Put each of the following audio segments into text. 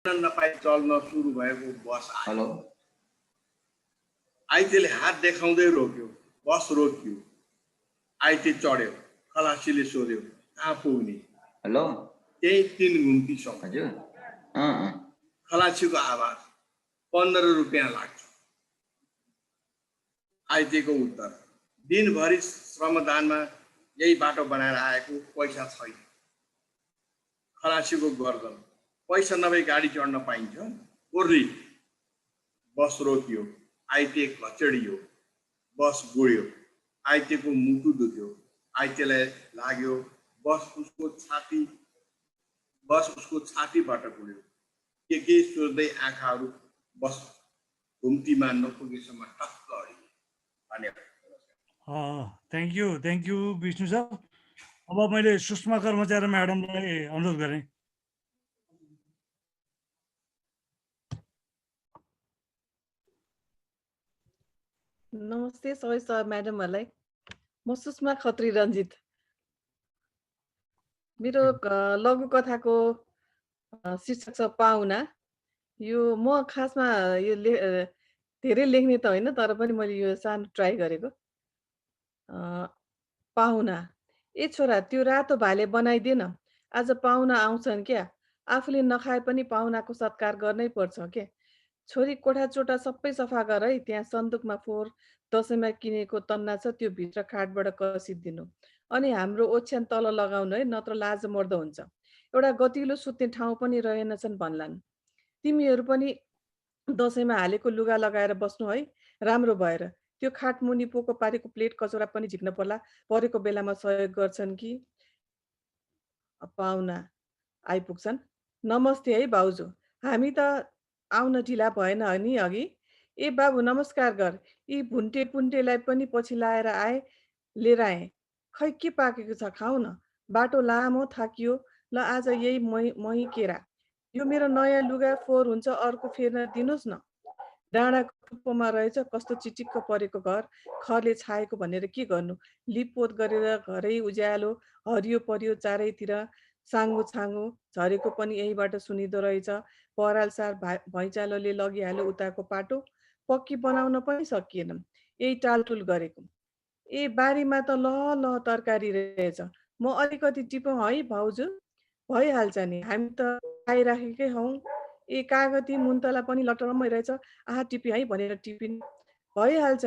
नपाई चल्न सुरु भएको बस आयो। हेलो आइतेले हात देखाउँदै रोक्यो, बस रोकियो। आइते चढ्यो, खलासीले सोध्यो कहाँ पुग्ने? हेलो त्यही 3 घुम्तीसम्म। हजुर खलासीको आवाज 15 रुपियाँ लाग्छ। आइतेको उत्तर दिनभरि श्रमदानमा यही बाटो बनाएर आएको, पैसा छैन। खलासीको गर्दन पैसा नभई गाडी चढ्न पाइन्छ? ओर्ली बस रोकियो, आइते घचडियो, बस गुड्यो। आइतेको मुटु दुख्यो। आइतेलाई लाग्यो बस उसको छातीबाट गुड्यो। के सोच्दै आँखाहरू बस घुम्तीमा नपुगेसम्म टक्क अडियो। धन्यवाद। Thank you Vishnu sir. अब मैले सुषमा कर्मचारी म्याडमलाई अनुरोध गरेँ। नमस्ते सबै सर म्याडमहरूलाई। म सुषमा खत्री रञ्जित। मेरो लघु कथाको शीर्षक छ पाहुना। यो म खासमा यो धेरै लेख्ने त होइन, तर पनि मैले यो सानो ट्राई गरेको। पाहुना, ए छोरा त्यो रातो भाले बनाइदिएन, आज पाहुना आउँछन् क्या। आफूले नखाए पनि पाहुनाको सत्कार गर्नै पर्छ के। छोरी कोठाचोटा सबै सफा गर है, त्यहाँ सन्दुकमा फोहोर दसैँमा किनेको तन्ना छ, त्यो भित्र खाटबाट कसिदिनु। अनि हाम्रो ओछ्यान तल लगाउनु है, नत्र लाज मर्दो हुन्छ। एउटा गतिलो सुत्ने ठाउँ पनि रहेनछन् भन्लान्। तिमीहरू पनि दसैँमा हालेको लुगा लगाएर बस्नु है, राम्रो भएर। त्यो खाट मुनि पोको पारेको प्लेट कचौरा पनि झिक्न पर्ला, परेको बेलामा सहयोग गर्छन् कि। पाहुना आइपुग्छन्। नमस्ते है भाउजू, हामी त आउन ढिला भएन नि अघि? ए बाबु नमस्कार गर। यी भुन्टे पुन्टेलाई पनि पछि लाएर लिएर आएँ। खै के पाकेको छ, खाऊ न। बाटो लामो थाकियो, ल आज यही मही केरा। यो मेरो नयाँ लुगा फोहोर हुन्छ, अर्को फेर्न दिनुहोस् न। डाँडाको टुप्पोमा रहेछ कस्तो चिटिक्क परेको घर, खरले छाएको भनेर के गर्नु। लिपपोत गरेर घरै उज्यालो, हरियो परियो चारैतिर। साङ्गो छाङ्गो झरेको पनि यहीबाट सुनिँदो रहेछ। पराल सार भैँचालोले लगिहाल्यो उताको पाटो, पक्की बनाउन पनि सकिएन, यही टालटुल गरेको। ए बारीमा त लह तरकारी रहेछ, म अलिकति टिपौँ है भाउजू? भइहाल्छ नि, हामी त खाइराखेकै हौँ। ए कागती मुन्तला पनि लटरम्मै रहेछ, आहा टिपी है भनेर टिपिन्। भइहाल्छ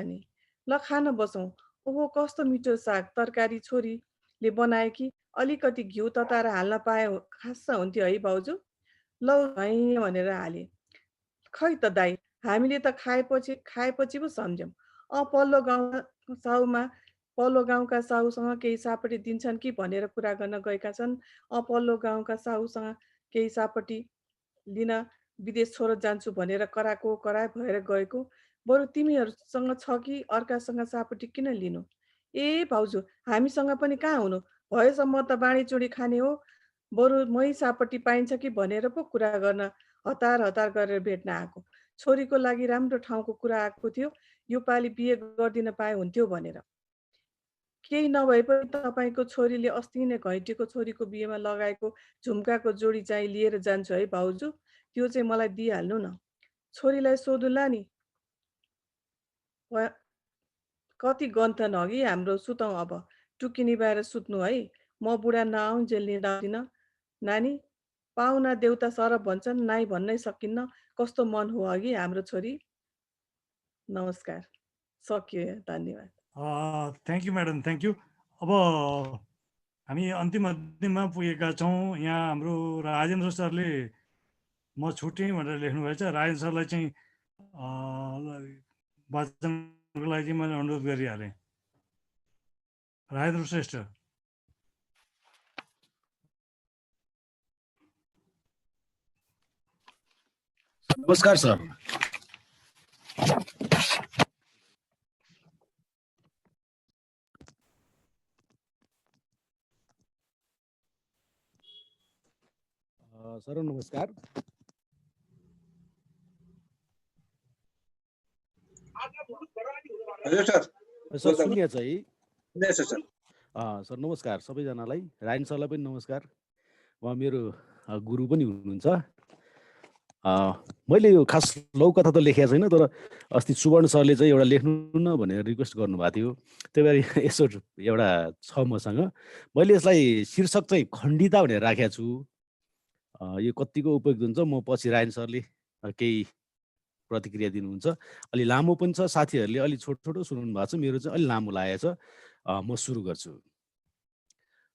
नि। ल खान बसौँ। ओहो कस्तो मिठो साग तरकारी छोरीले बनाए कि, अलिकति घिउ तताएर हाल्न पाए खास हुन्थ्यो है भाउजू? ल है भनेर हाले। खै त दाइ, हामीले त खाएपछि पो सम्झ्यौँ। पल्लो गाउँका साहुसँग केही सापटी दिन्छन् कि भनेर कुरा गर्न गएका छन्। पल्लो गाउँका साहुसँग केही सापटी लिन विदेश छोड जान्छु भनेर कराए भएर गएको। बरु तिमीहरूसँग छ कि अर्कासँग सापटी किन लिनु? ए भाउजू, हामीसँग पनि कहाँ हुनु, भएसम्म त बाँडीचुँडी खाने हो। बरु मै सापटी पाइन्छ कि भनेर पो कुरा गर्न हतार गरेर भेट्न आएको। छोरीको लागि राम्रो ठाउँको कुरा आएको थियो, यो पालि बिहे गरिदिन पाए हुन्थ्यो भनेर। केही नभए पनि तपाईँको छोरीले अस्ति नै घैँटेको छोरीको बिहेमा लगाएको झुम्काको जोडी चाहिँ लिएर जान्छु है भाउजू, त्यो चाहिँ मलाई दिइहाल्नु न। छोरीलाई सोधुला नि, कति गन्थन अघि हाम्रो, सुतौँ अब। टुकी निभाएर सुत्नु है, म बुढा नआउन्जेल निदाउँदिन। नानी, पाहुना देउता सरब भन्छन्, नाइ भन्नै सकिन्न, कस्तो मन हो अघि हाम्रो छोरी। नमस्कार, सकियो, धन्यवाद। Thank you madam, thank you. अब हामी अन्तिममा पुगेका छौँ। यहाँ हाम्रो राजेन्द्र सरले म छुटेँ भनेर लेख्नुभएछ। राजेन्द्र सरलाई चाहिँ वाचनको लागि मैले अनुरोध गरिहालेँ। राजेन्द्र श्रेष्ठ। नमस्कार सर। सर नमस्कार। हजुर सर। सर सुनिया चाहिँ सर। सर नमस्कार सबैजनालाई। रायन सरलाई पनि नमस्कार, उहाँ मेरो गुरु पनि हुनुहुन्छ। मैले यो खास लौकथा त लेखेको छैन, तर अस्ति सुवर्ण सरले चाहिँ एउटा लेख्नु न भनेर रिक्वेस्ट गर्नुभएको थियो। त्यही भएर यसो एउटा छ मसँग। मैले यसलाई शीर्षक चाहिँ खण्डिता भनेर राखेको छु। यो कतिको उपयुक्त हुन्छ म पछि रायन सरले केही प्रतिक्रिया दिनुहुन्छ। अलि लामो पनि छ, साथीहरूले अलि छोटो छोटो सुनाउनु भएको छ, मेरो चाहिँ अलि लामो लागेको छ। म सुरु गर्छु।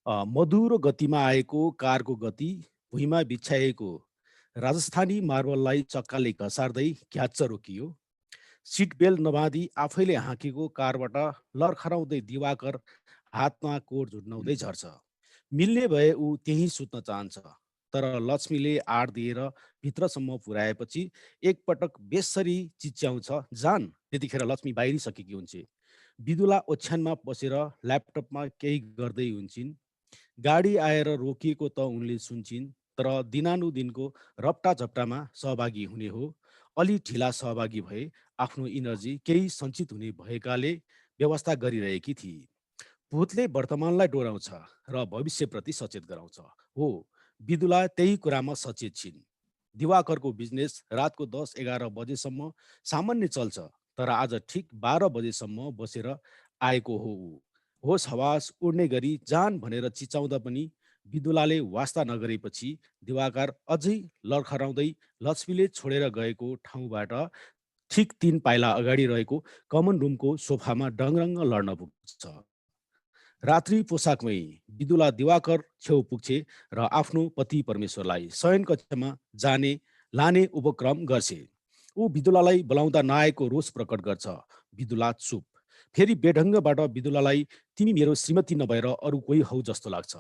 मधुरो गतिमा आएको कारको गति भुइँमा बिछ्याएको राजस्थानी मार्बललाई चक्काले घसार्दै घ्याच्च रोकियो। सिट बेल्ट नबाँधी आफैले हाँकेको कारबाट लर्खराउँदै दिवाकर हातमा कोर झुन्डाउँदै झर्छ। मिल्ने भए ऊ त्यहीँ सुत्न चाहन्छ, तर लक्ष्मीले आड दिएर भित्रसम्म पुर्याएपछि एकपटक बेसरी चिच्याउँछ, जान। त्यतिखेर लक्ष्मी बाहिरिसकेकी हुन्छे। विदुला ओछ्यानमा बसेर ल्यापटपमा केही गर्दै हुन्छन्। गाडी आएर रोकिएको त उनले सुन्छिन्, तर दिनानुदिनको रप्टा झप्टामा सहभागी हुने हो। अलि ढिला सहभागी भए आफ्नो इनर्जी केही सञ्चित हुने भएकाले व्यवस्था गरिरहेकी थिए। भूतले वर्तमानलाई डोराउँछ र भविष्यप्रति सचेत गराउँछ। हो, विदुला त्यही कुरामा सचेत छिन्। दिवाकरको बिजनेस रातको 10-11 बजेसम्म सामान्य चल्छ, तर आज ठिक 12 बजेसम्म बसेर आएको हो ऊ। होस हवास उड्ने गरी जान भनेर चिचाउँदा पनि विदुलाले वास्ता नगरेपछि दिवाकर अझै लर्खराउँदै लक्ष्मीले छोडेर गएको ठाउँबाट ठिक 3 पाइला अगाडि रहेको कमन रुमको सोफामा डङरङ्ग लड्न पुग्छ। रात्रि पोसाकमै विदुला दिवाकर छेउ पुग्छे र आफ्नो पति परमेश्वरलाई शयन कक्षमा लाने उपक्रम गर्छे। ऊ विदुलालाई बोलाउँदा नआएको रोष प्रकट गर्छ। विदुला चुप। फेरि बेढङ्गबाट विदुलालाई तिमी मेरो श्रीमती नभएर अरू कोही हौ जस्तो लाग्छ।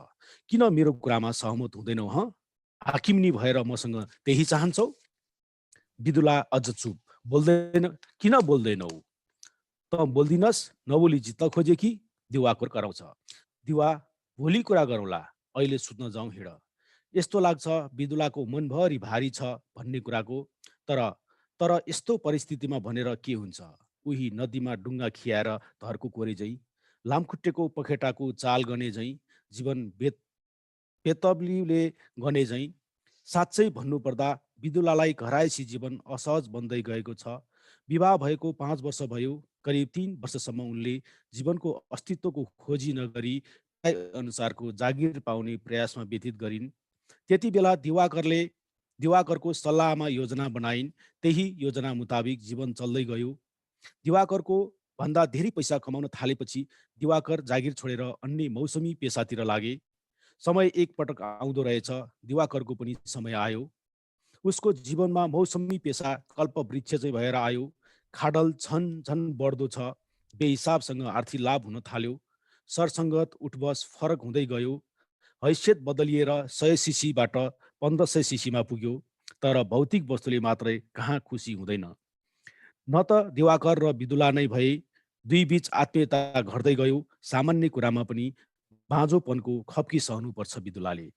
किन मेरो कुरामा सहमत हुँदैनौ? हाकिमनी भएर मसँग त्यही चाहन्छौ? विदुला अझ चुप। बोल्दैन। किन बोल्दैनौ? त बोल्दिनस्, नबोली जित्न खोजे कि? दिवाकर कराउँछ। दिवा, भोलि कुरा गरौँला, अहिले सुत्न जाउँ, हिँड। यस्तो लाग्छ विदुलाको मनभरि भारी छ भन्ने कुराको। तर यस्तो परिस्थितिमा भनेर के हुन्छ? उही नदीमा डुङ्गा खियाएर धरको कोरे झैँ, लामखुट्टेको पखेटाको चाल गने झैँ, जीवन बेतबलीले गने झैँ। साँच्चै भन्नुपर्दा विदुलालाई घरायसी जीवन असहज बन्दै गएको छ। विवाह भएको 5 वर्ष भयो। करिब 3 वर्षसम्म उनले जीवनको अस्तित्वको खोजी नगरी अनुसारको जागिर पाउने प्रयासमा व्यतीत गरिन्। त्यति बेला दिवाकरको सल्लाहमा योजना बनाइन्। त्यही योजना मुताबिक जीवन चल्दै गयो। दिवाकरको भन्दा धेरै पैसा कमाउन थालेपछि दिवाकर जागिर छोडेर अन्य मौसमी पेसातिर लागे। समय एकपटक आउँदो रहेछ। दिवाकरको पनि समय आयो। उसको जीवनमा मौसमी पेसा कल्पवृक्ष चाहिँ भएर आयो। खाडल झन बढ्दो छ। बेहिसाबसँग आर्थिक लाभ हुन थाल्यो। सरसङ्गत उठबस फरक हुँदै गयो। हैसियत बदलिएर 100 सिसीबाट 1500 सिसीमा पुग्यो। तर भौतिक वस्तुले मात्रै कहाँ खुसी हुँदैन। न त दिवाकर र विदुला नै भए। दुई बीच आत्मीयता घट्दै गयो। सामान्य कुरामा पनि बाँझोपनको खप्की सहनुपर्छ विदुलाले।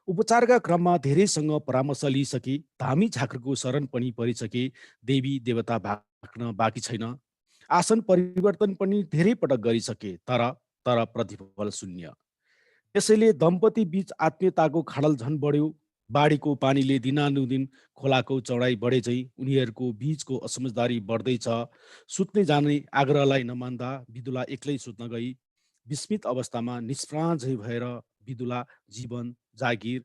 उपचारका क्रममा धेरैसँग परामर्श लिइसके। धामी झाँक्रीको शरण पनि परिसके। देवी देवता भाग्न बाँकी छैन। आसन परिवर्तन पनि धेरै पटक गरिसके, तर प्रतिफल शून्य। त्यसैले दम्पति बीच आत्मीयताको खाडल झन बढ्यो। बाढीको पानीले दिनानुदिन खोलाको चौडाइ बढे झैँ उनीहरूको बीचको असमझदारी बढ्दैछ। सुत्ने जाने आग्रहलाई नमान्दा विदुला एक्लै सुत्न गई। विस्मित अवस्थामा निष्प्राण झै भएर विदुला जीवन, जागिर,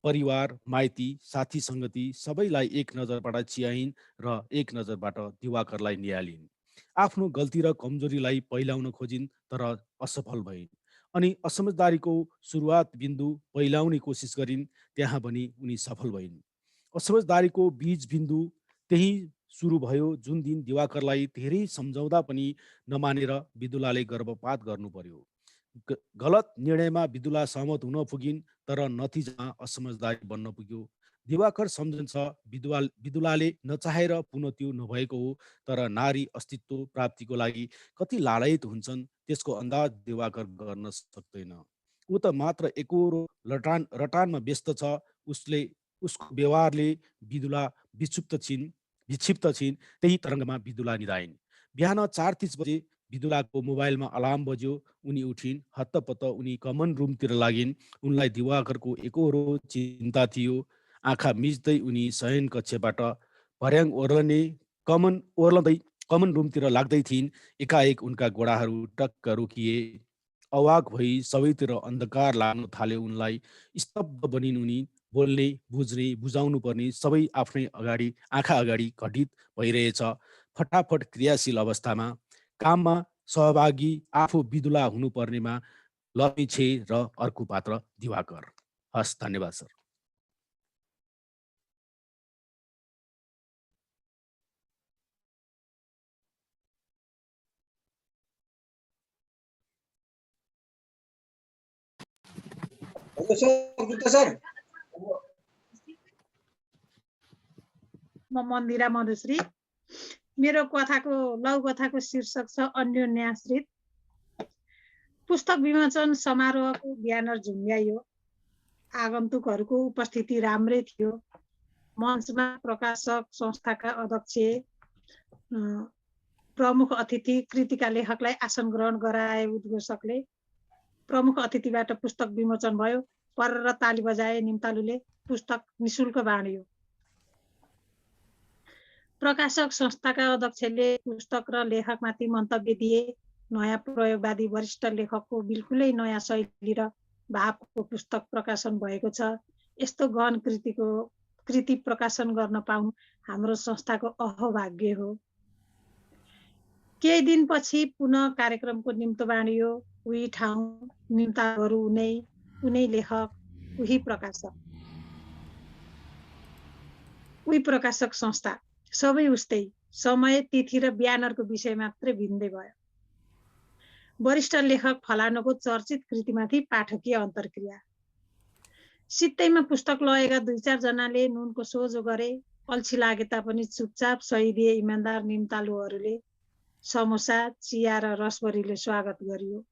परिवार, माइती, साथी सङ्गति सबैलाई एक नजरबाट चियाइन् र एक नजरबाट दिवाकरलाई निहालिन्। आफ्नो गल्ती र कमजोरीलाई पहिलाउन खोजिन्, तर असफल भइन्। अनि असमझदारीको सुरुवात बिन्दु पहिलाउने कोसिस गरिन्, त्यहाँ पनि उनी सफल भइन्। असमझदारीको बीज बिन्दु त्यही सुरु भयो जुन दिन दिवाकरलाई धेरै सम्झाउँदा पनि नमानेर विदुलाले गर्भपात गर्नु पर्यो। गलत निर्णयमा विदुला सहमत हुन पुगिन्, तर नतिजा असमझदारी बन्न पुग्यो। दिवाकर सम्झन्छ विदुलाले नचाहेर पुनः त्यो नभएको हो, तर नारी अस्तित्व प्राप्तिको लागि कति लालायित हुन्छन् त्यसको अन्दाज दिवाकर गर्न सक्दैन। ऊ त मात्र एकोरो रटानमा व्यस्त छ। उसको व्यवहारले विदुला विक्षिप्त छिन्। त्यही तरङ्गमा विदुला निधाइन्। बिहान 4:30 बजे विदुलाको मोबाइलमा अलार्म बज्यो। उनी उठिन्। हत्तपत्त उनी कमन रुमतिर लागिन्। उनलाई दिवाकरको एकोरो चिन्ता थियो। आँखा मिच्दै उनी शयन कक्षबाट भर्याङ ओर्लँदै कमन रुमतिर लाग्दै थिइन्। एकाएक उनका घोडाहरू टक्क रोकिए। अवाक भई सबैतिर अन्धकार लाग्न थाल्यो। उनलाई स्तब्ध बनिन्। उनी बोल्ने, बुझ्ने, बुझाउनु पर्ने सबै आफ्नै आँखा अगाडि घटित भइरहेछ। फटाफट क्रियाशील अवस्थामा काममा सहभागी आफू विदुला हुनुपर्नेमा लक्ष्मी छे र अर्को पात्र दिवाकर। हस्, धन्यवाद सर। म मन्दिरा मधुश्री। मेरो लघु कथाको शीर्षक छ अन्योन्याश्रित। पुस्तक विमोचन समारोहको ब्यानर झुम्ब्याइयो। आगन्तुकहरूको उपस्थिति राम्रै थियो। मञ्चमा प्रकाशक संस्थाका अध्यक्ष, प्रमुख अतिथि, कृतिका लेखकलाई आसन ग्रहण गराए। उद्घोषकले प्रमुख अतिथिबाट पुस्तक विमोचन भयो। पर ताली बजाए। निम्तालुले पुस्तक निशुल्क बाँडियो। प्रकाशक संस्थाका अध्यक्षले पुस्तक र लेखकमाथि मन्तव्य दिए। नयाँ प्रयोगवादी वरिष्ठ लेखकको बिल्कुलै नयाँ शैली र भावको पुस्तक प्रकाशन भएको छ। यस्तो गहन कृति प्रकाशन गर्न पाउनु हाम्रो संस्थाको अहभाग्य हो। केही दिनपछि पुनः कार्यक्रमको निम्तो बाँडियो। उही ठाउँ, निम्ताहरू उनै लेखक, उही प्रकाशक संस्था, सबै उस्तै। समय, तिथि र ब्यानरको विषय मात्रै भिन्दै भयो। वरिष्ठ लेखक फलानुको चर्चित कृतिमाथि पाठकीय अन्तर्क्रिया। सित्तैमा पुस्तक लगेका 2-4 जनाले नुनको सोझो गरे। अल्छी लागे तापनि चुपचाप सही दिए। इमान्दार निम्तालुहरूले समोसा, चिया र रसभरीले स्वागत गरियो।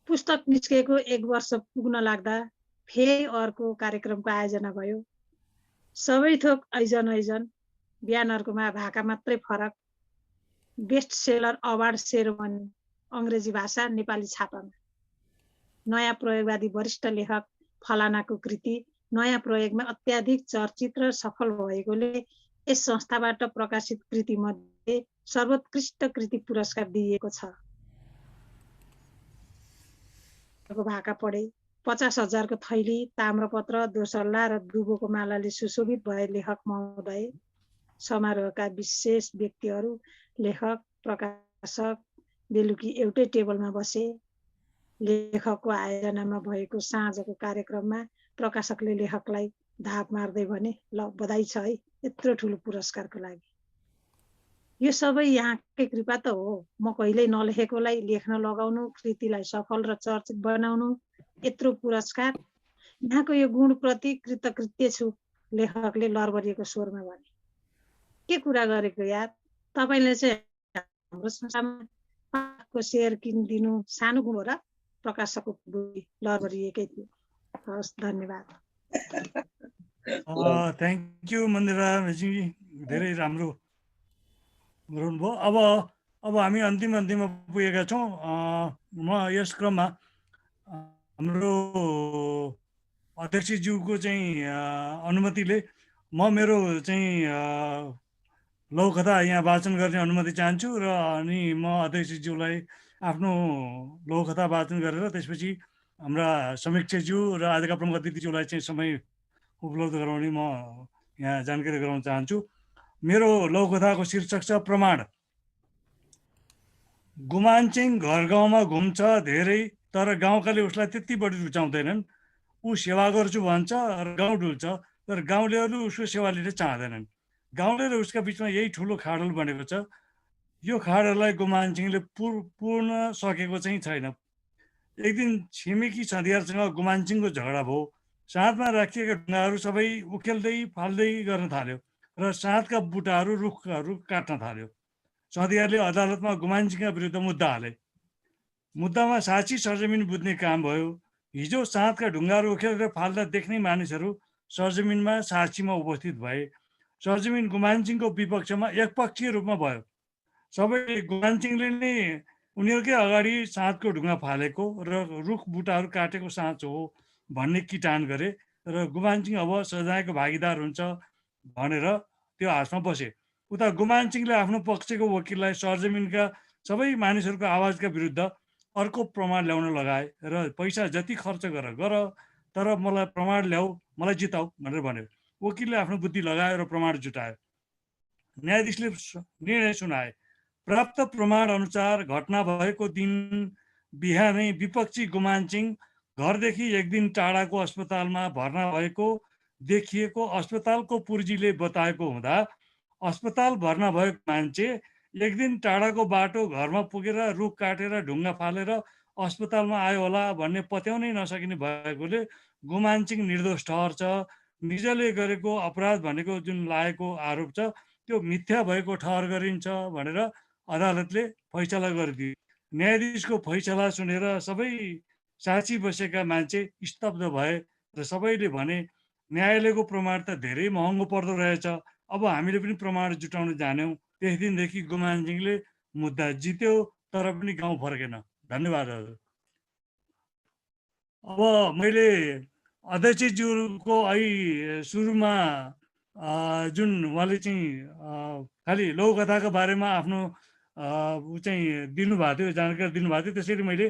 पुस्तक निस्केको 1 वर्ष पुग्न लाग्दा फेरि अर्को कार्यक्रमको आयोजना भयो। सबै थोक ऐजन, ब्यानरकोमा भाका मात्रै फरक। बेस्ट सेलर अवार्ड सेरोमनी, अङ्ग्रेजी भाषा, नेपाली छापामा। नयाँ प्रयोगवादी वरिष्ठ लेखक फलानाको कृति नयाँ प्रयोगमा अत्याधिक चर्चित र सफल भएकोले यस संस्थाबाट प्रकाशित कृति मध्ये सर्वोत्कृष्ट कृति पुरस्कार दिइएको छ। भाका पढे। 50,000 को थैली, ताम्रपत्र, दोसल्ला र दुबोको मालाले सुशोभित भए। लेखक महोदय, समारोहका विशेष व्यक्तिहरू, लेखक, प्रकाशक बेलुकी एउटै टेबलमा बसे। लेखकको आयोजनामा भएको साँझको कार्यक्रममा प्रकाशकले लेखकलाई धाप मार्दै भने, ल बधाई छ है यत्रो ठुलो पुरस्कारको लागि। यो सबै यहाँकै कृपा त हो। म कहिल्यै नलेखेकोलाई लेख्न लगाउनु, कृतिलाई सफल र चर्चित बनाउनु, यत्रो पुरस्कार, यहाँको यो गुणप्रति कृतकृत्य छु, लेखकले लरबरिएको स्वरमा भने। के कुरा गरेको यार, तपाईले चाहिँ हाम्रो संस्थामा शेयर किनिदिनु सानो गुण हो र? प्रकाशकको बुढी लरबरिएकै थियो। हस्, धन्यवाद। थ्याङ्क यू मन्दिरा जी, धेरै राम्रो गर्नुभयो। अब हामी अन्तिममा पुगेका छौँ। म यस क्रममा हाम्रो अध्यक्षज्यूको चाहिँ अनुमतिले म मेरो चाहिँ लघु कथा यहाँ वाचन गर्ने अनुमति चाहन्छु र अनि म अध्यक्षज्यूलाई आफ्नो लघु कथा वाचन गरेर त्यसपछि हाम्रा समीक्षज्यू र आजका प्रमुख अतिथिज्यूलाई चाहिँ समय उपलब्ध गराउने म यहाँ जानकारी गराउन चाहन्छु। मेरो लघु कथाको शीर्षक छ प्रमाण। गुमानचिङ घर गाउँमा घुम्छ धेरै, तर गाउँकाले उसलाई त्यति बढी रुचाउँदैनन्। ऊ सेवा गर्छु भन्छ र गाउँ डुल्छ, तर गाउँलेहरू उसको सेवा लिन चाहँदैनन्। गाउँले र उसका बिचमा यही ठुलो खाडल बनेको छ। यो खाडललाई गुमानचिङले पूर्ण सकेको चाहिँ छैन। एक दिन छिमेकी छँदियारसँग गुमानचिङको झगडा भयो। साँधमा राखिएका ढुङ्गाहरू सबै उखेल्दै फाल्दै गर्न थाल्यो र साँधका बुटाहरू रुखहरू काट्न थाल्यो। छँदियारले अदालतमा गुमानचिङका विरुद्ध मुद्दा हाले। मुद्दामा साक्षी सरजमिन बुझ्ने काम भयो। हिजो साँधका ढुङ्गाहरू उखेलेर फाल्दा देख्ने मानिसहरू सरजमिनमा साक्षीमा उपस्थित भए। सरजमिन गुमानचिङको विपक्षमा एकपक्षीय रूपमा भयो। सबैले गुमानचिङले नै उनीहरूकै अगाडि साँधको ढुङ्गा फालेको र रुख बुटाहरू काटेको साँच हो भन्ने किटान गरे र गुमान सिंह अब सजायको भागीदार हुन्छ भनेर त्यो हाँसमा बसे। उता गुमान सिंहले आफ्नो पक्षको वकिललाई सरजमिनका सबै मानिसहरूको आवाजका विरुद्ध अर्को प्रमाण ल्याउन लगाए र पैसा जति खर्च गर तर मलाई प्रमाण ल्याऊ, मलाई जिताऊ भनेर भन्यो। वकिलले आफ्नो बुद्धि लगायो र प्रमाण जुटायो। न्यायाधीशले निर्णय सुनाए। प्राप्त प्रमाण अनुसार घटना भएको दिन बिहानै विपक्षी गुमान सिंह घरदेखि एक दिन टाढाको अस्पतालमा भर्ना भएको देखिएको अस्पतालको पुर्जीले बताएको हुँदा अस्पताल भर्ना भएको मान्छे एक दिन टाढाको बाटो घरमा पुगेर रुख काटेर ढुङ्गा फालेर अस्पतालमा आयो होला भन्ने पत्याउनै नसकिने भएकोले गुमान सिंह निर्दोष ठहर्छ। निजले गरेको अपराध भनेको जुन लागेको आरोप छ त्यो मिथ्या भएको ठहर गरिन्छ भनेर अदालतले फैसला गरिदियो। न्यायाधीशको फैसला सुनेर सबै साक्षी बसेका मान्छे स्तब्ध भए र सबैले भने न्यायालयको प्रमाण त धेरै महँगो पर्दो रहेछ, अब हामीले पनि प्रमाण जुटाउन जान्यौँ। त्यस दिनदेखि गुमान सिंहले मुद्दा जित्यो तर पनि गाउँ फर्केन। धन्यवाद हजुर। अब मैले अध्यक्षज्यूको अहिले सुरुमा जुन उहाँले चाहिँ खालि लौकथाको बारेमा आफ्नो ऊ चाहिँ दिनुभएको थियो, जानकारी दिनुभएको थियो। त्यसैले मैले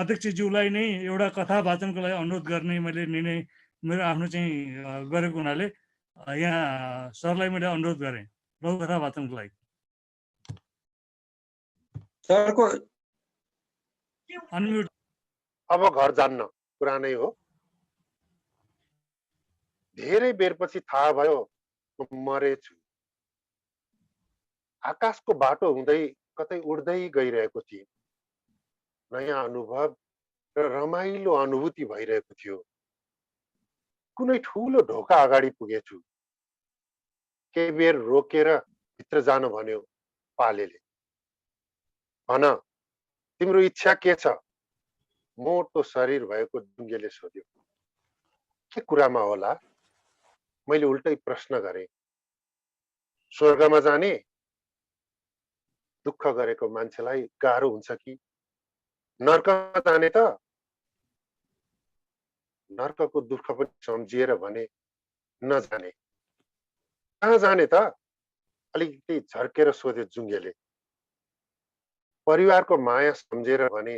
अध्यक्षज्यूलाई नै एउटा कथा वाचनको लागि अनुरोध गर्ने मैले निर्णय मेरो आफ्नो चाहिँ गरेको हुनाले यहाँ सरलाई मैले अनुरोध गरेँ लौकथा वाचनको लागि। सरको अनम्युट। अब घर जान्न कुरा नै हो। धेरै बेरपछि थाहा भयो मरेछु। आकाशको बाटो हुँदै कतै उड्दै गइरहेको थिएँ। नयाँ अनुभव र रमाइलो अनुभूति भइरहेको थियो। कुनै ठुलो ढोका अगाडि पुगेछु। केही बेर रोकेर भित्र जान भन्यो पालेले। भन तिम्रो इच्छा के छ? मोटो शरीर भएको ढुङ्गेले सोध्यो। के कुरामा होला? मैले उल्टै प्रश्न गरेँ। स्वर्गमा जाने? दुःख गरेको मान्छेलाई गाह्रो हुन्छ कि? नर्कमा जाने त? नर्कको दुःख पनि सम्झिएर भने नजाने। कहाँ जाने त? अलिकति झर्केर सोध्यो जुङ्गेले। परिवारको माया सम्झेर भने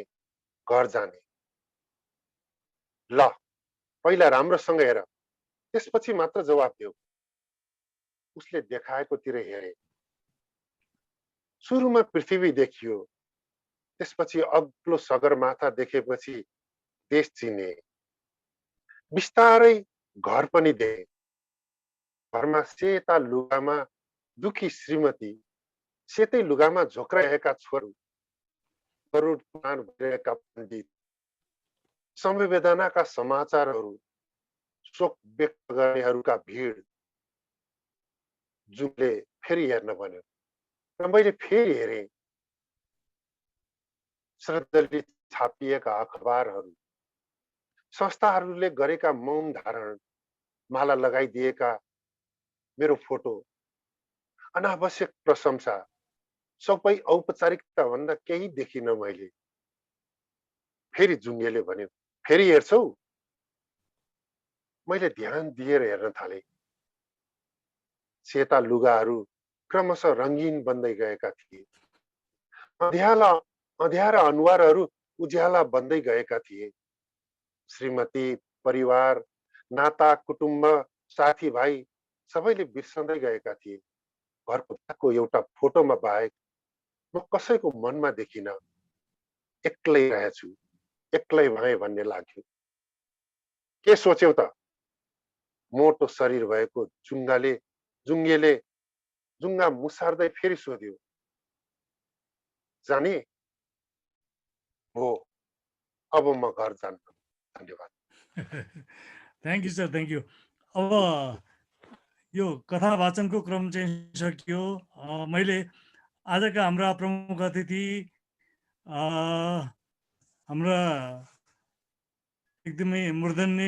घर जाने। ल पहिला राम्रोसँग हेर, त्यसपछि मात्र जवाफ देऊ। उसले देखाएकोतिर हेरे। सुरुमा पृथ्वी देखियो, त्यसपछि अग्लो सगरमाथा देखेपछि देश चिने। बिस्तारै घर पनि देखे। घरमा सेता लुगामा दुखी श्रीमती, सेतै लुगामा झोक्राएका छोरू, गरुड पुराण भइरहेका पण्डित, संवेदनाका समाचारहरू, शोक व्यक्त गर्नेहरूका भिड। जुनले फेरि हेर्न भन्यो र मैले फेरि हेरेँ। श्रद्धले छापिएका अखबारहरू, संस्थाहरूले गरेका मौन धारण, माला लगाइदिएका मेरो फोटो, अनावश्यक प्रशंसा, सबै औपचारिकता भन्दा केही देखिन मैले। फेरि जुङ्गेले भन्यो, फेरि हेर्छौ? मैले ध्यान दिएर हेर्न थालेँ। सेता लुगाहरू क्रमशः रङ्गीन बन्दै गएका थिए। अँध्यारा अनुहारहरू उज्याला बन्दै गएका थिए। श्रीमती, परिवार, नाता, कुटुम्ब, साथीभाइ सबैले बिर्सँदै गएका थिए। घरको एउटा फोटोमा बाहेक म कसैको मनमा देखिन। एक्लै रहेछु, एक्लै भएँ भन्ने लाग्यो। के सोच्यौ त? मोटो शरीर भएको जुङ्गेले जुङ्गा मुसार्दै फेरि सोध्यो। जाने? हो, अब म घर जान्न। धन्यवाद। Thank you sir, thank you. अब यो कथा वाचनको क्रम चाहिँ सकियो। मैले आजका हाम्रा प्रमुख अतिथि हाम्रा एकदमै मूर्धन्य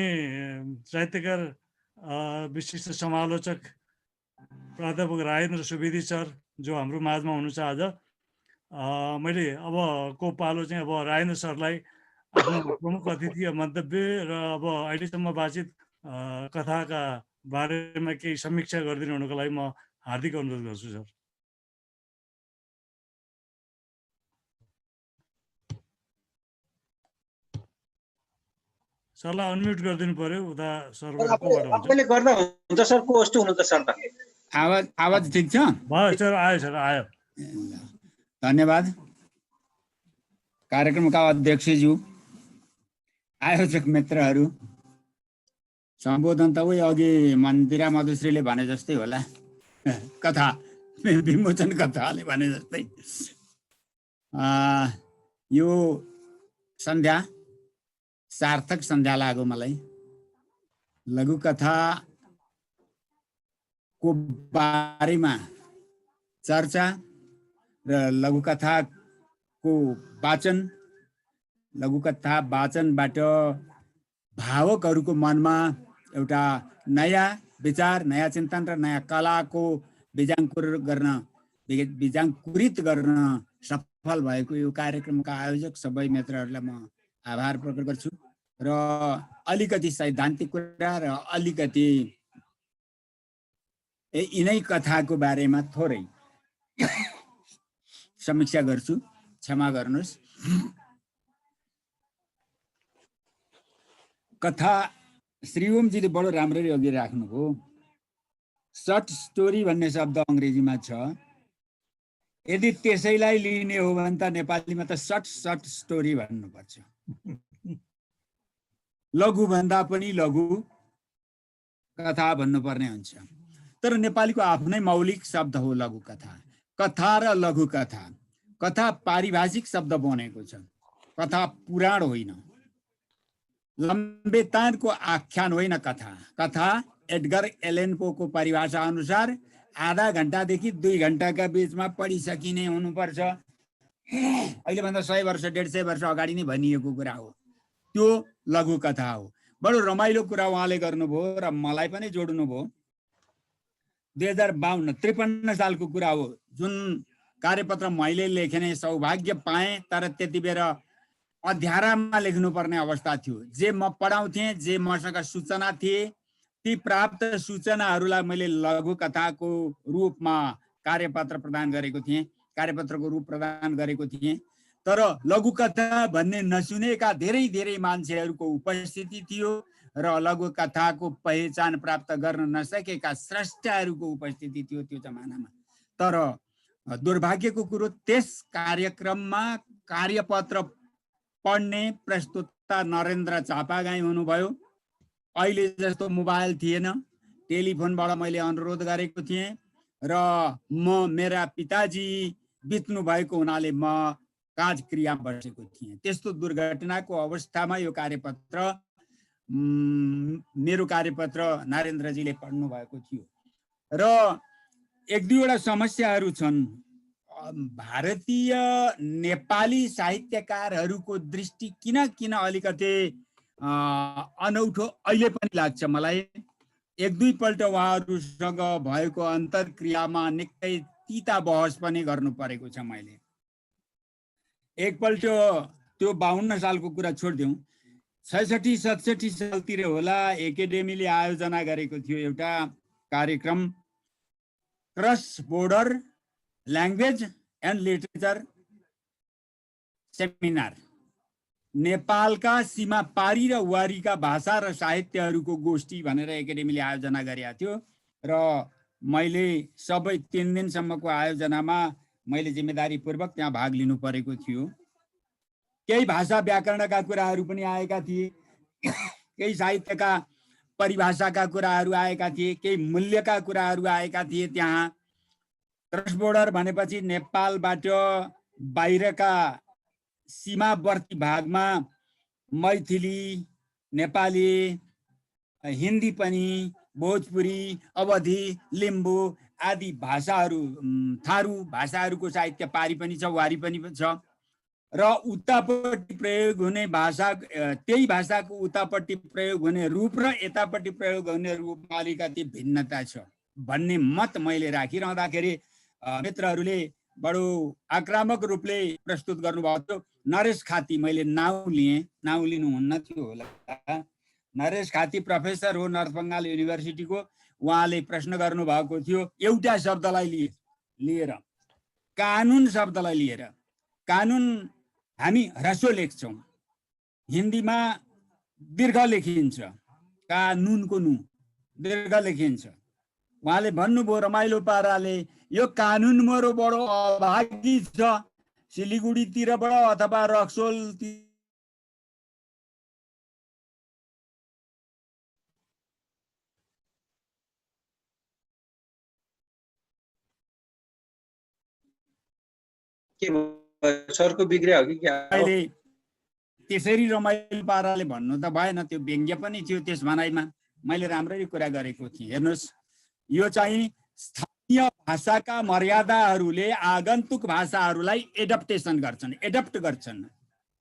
साहित्यकार विशिष्ट समालोचक प्राध्यापक राजेन्द्र सुवेदी सर जो हाम्रो माझमा हुनुहुन्छ आज। मैले अबको पालो चाहिँ अब राजेन्द्र सरलाई आफ्नो प्रमुख अतिथि मन्तव्य र अब अहिलेसम्म बातचित कथाका बारेमा केही समीक्षा गरिदिनु हुनुको लागि म हार्दिक अनुरोध गर्छु सर। सरलाई अनम्युट गरिदिनु पर्यो उता सरबाट कोबाट हुन्छ। आफैले गर्दा हुन्छ सर, को होस्ट हुनुहुन्छ सर त? आवाज ठिक छ? भयो सर, आयो सर, आयो। धन्यवाद। कार्यक्रमका अध्यक्षज्यू, आयोजक मित्रहरू, सम्बोधन त उही अघि मन्दिरा मधुश्रीले भने जस्तै होला, कथा विमोचन कथाले भने जस्तै। यो सन्ध्या सार्थक सन्ध्या लाग्यो मलाई। लघुकथाको बारेमा चर्चा र लघुकथाको वाचन, लघुकथा वाचनबाट भावकहरूको मनमा एउटा नयाँ विचार, नयाँ चिन्तन र नयाँ कलाको बिजाङ्कुरित गर्न सफल भएको यो कार्यक्रमका आयोजक सबै मित्रहरूलाई म आभार प्रकट गर्छु र अलिकति सैद्धान्तिक कुरा र अलिकति यिनै कथाको बारेमा थोरै समीक्षा गर्छु, क्षमा गर्नुहोस्। कथा श्री ओमजीले बडो राम्ररी अघि राख्नुभयो। सर्ट स्टोरी भन्ने शब्द अङ्ग्रेजीमा छ। यदि त्यसैलाई लिने हो भने त नेपालीमा त सर्ट स्टोरी भन्नुपर्छ। लघु भन्दा पनि लघु कथा भन्नुपर्ने हुन्छ। तर नेपालीको आफ्नै मौलिक शब्द हो लघु कथा। कथा र लघु कथा, कथा पारिभाषिक शब्द बनेको छ। कथा पुराण होइन, लम्बे तानको आख्यान होइन कथा। कथा एडगर एलन पोको परिभाषा अनुसार आधा घण्टादेखि 2 घण्टाका बिचमा पढिसकिने हुनुपर्छ। अहिले भन्दा 100 वर्ष 150 वर्ष अगाडि नै भनिएको कुरा हो। त्यो लघु कथा हो। बडो रमाइलो कुरा उहाँले गर्नुभयो र मलाई पनि जोड्नुभयो। 2052-53 सालको कुरा हो जुन कार्यपत्र मैले लेख्ने सौभाग्य पाएँ। तर त्यति बेर अध्यारामा लेख्नुपर्ने अवस्था थियो। जे म पढाउँथेँ, जे मसँग सूचना थिए, ती प्राप्त सूचनाहरूलाई मैले लघु कथाको रूपमा कार्यपत्रको रूप प्रदान गरेको थिएँ। तर लघु कथा भन्ने नसुनेका धेरै मान्छेहरूको उपस्थिति थियो र लघु कथाको पहिचान प्राप्त गर्न नसकेका स्रष्टाहरूको उपस्थिति थियो त्यो जमानामा। तर दुर्भाग्यको कुरो, त्यस कार्यक्रममा कार्यपत्र पढ्ने प्रस्तुता नरेन्द्र चापागाई हुनुभयो। अहिले जस्तो मोबाइल थिएन, टेलिफोनबाट मैले अनुरोध गरेको थिएँ र मेरा पिताजी बित्नु भएको हुनाले म काजक्रिया बसेको थिएँ। त्यस्तो दुर्घटनाको अवस्थामा यो कार्यपत्र मेरो कार्यपत्र नरेन्द्रजीले पढ्नु भएको थियो र 1-2वटा समस्याहरू छन्। भारतीय नेपाली साहित्यकारहरूको दृष्टि किन अलिकति अनौठो अहिले पनि लाग्छ मलाई। 1-2 पल्ट उहाँहरूसँग भएको अन्तर्क्रियामा निकै तीता बहस पनि गर्नु परेको छ मैले। एकपल्ट त्यो 52 सालको कुरा छोडिदिउँ, 66-67 सालतिर होला एकाडेमीले आयोजना गरेको थियो एउटा कार्यक्रम, cross border language and literature seminar. नेपालका सीमा पारी र वारीका भाषा र साहित्यहरूको गोष्ठी भनेर एकाडेमीले आयोजना गरेको थियो र मैले सबै 3 दिनसम्मको आयोजनामा मैले जिम्मेदारीपूर्वक त्यहाँ भाग लिनु परेको थियो। केही भाषा व्याकरणका कुराहरू पनि आएका थिए, केही साहित्यका परिभाषाका कुराहरू आएका थिए, केही मूल्यका कुराहरू आएका थिए। त्यहाँ क्रस बोर्डर भनेपछि नेपालबाट बाहिरका सीमावर्ती भागमा मैथिली, नेपाली, हिन्दी पनि, भोजपुरी, अवधी, लिम्बू आदि भाषाहरू, थारू भाषाहरूको साहित्य पारी पनि छ, वारी पनि छ र उतापट्टि प्रयोग हुने भाषा, त्यही भाषाको उतापट्टि प्रयोग हुने रूप र यतापट्टि प्रयोग हुने रूपमा अलिकति भिन्नता छ भन्ने मत मैले राखिरहँदाखेरि मित्रहरूले बडो आक्रामक रूपले प्रस्तुत गर्नुभएको थियो। नरेश खाती, मैले नाउँ लिएँ, नाउँ लिनुहुन्न थियो होला, नरेश खाती प्रोफेसर हो नर्थ बङ्गाल युनिभर्सिटीको, उहाँले प्रश्न गर्नुभएको थियो एउटा शब्दलाई लिएर, कानुन शब्दलाई लिएर। कानुन हामी ह्रस्व लेख्छौँ, हिन्दीमा दीर्घ लेखिन्छ, कानुनको नु दीर्घ लेखिन्छ। उहाँले भन्नुभयो रमाइलो पाराले, यो कानुन मरो बडो अभागी छ, सिलिगुडीतिरबाट अथवा रक्सोल सरको बिग्रिया हो कि क्या? अहिले त्यसरी रमाइलो पाराले भन्नु त भएन, त्यो व्यङ्ग्य पनि थियो त्यस भनाइमा। मैले राम्ररी कुरा गरेको थिएँ। हेर्नुहोस्, यो चाहिँ स्थानीय भाषाका मर्यादाहरूले आगन्तुक भाषाहरूलाई एडप्टेसन गर्छन्, एडप्ट गर्छन्।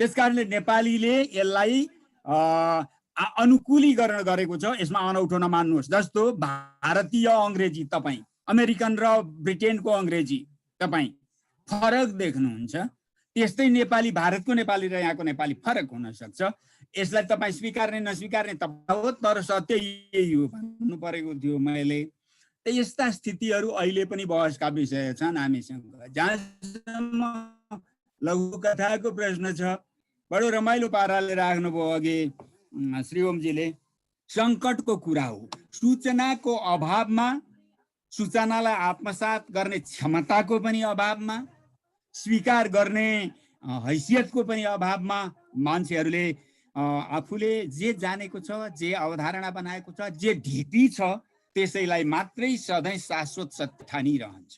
त्यसकारणले नेपालीले यसलाई अनुकूलीकरण गरेको छ। यसमा अनौठो नमान्नुहोस्। जस्तो भारतीय अङ्ग्रेजी तपाईँ, अमेरिकन र ब्रिटेनको अङ्ग्रेजी तपाईँ फरक देख्नुहुन्छ, त्यस्तै नेपाली, भारतको नेपाली र यहाँको नेपाली फरक हुन सक्छ। यसलाई तपाईँ स्वीकार्ने नस्वीकार्ने तपाईँ हो, तर सत्य यही हो भन्नु परेको थियो मैले। यस्ता स्थितिहरू अहिले पनि बहसका विषय छन् हामीसँग। जहाँसम्म लघुकथाको प्रश्न छ, बडो रमाइलो पाराले राख्नुभयो अघि श्री ओमजीले। सङ्कटको कुरा हो, सूचनाको अभावमा, सूचनालाई आत्मसात गर्ने क्षमताको पनि अभावमा, स्वीकार गर्ने हैसियतको पनि अभावमा मान्छेहरूले आफूले जे जानेको छ, जे अवधारणा बनाएको छ, जे ढिपी छ, त्यसैलाई मात्रै सधैँ शाश्वत सत्य ठानिरहन्छ।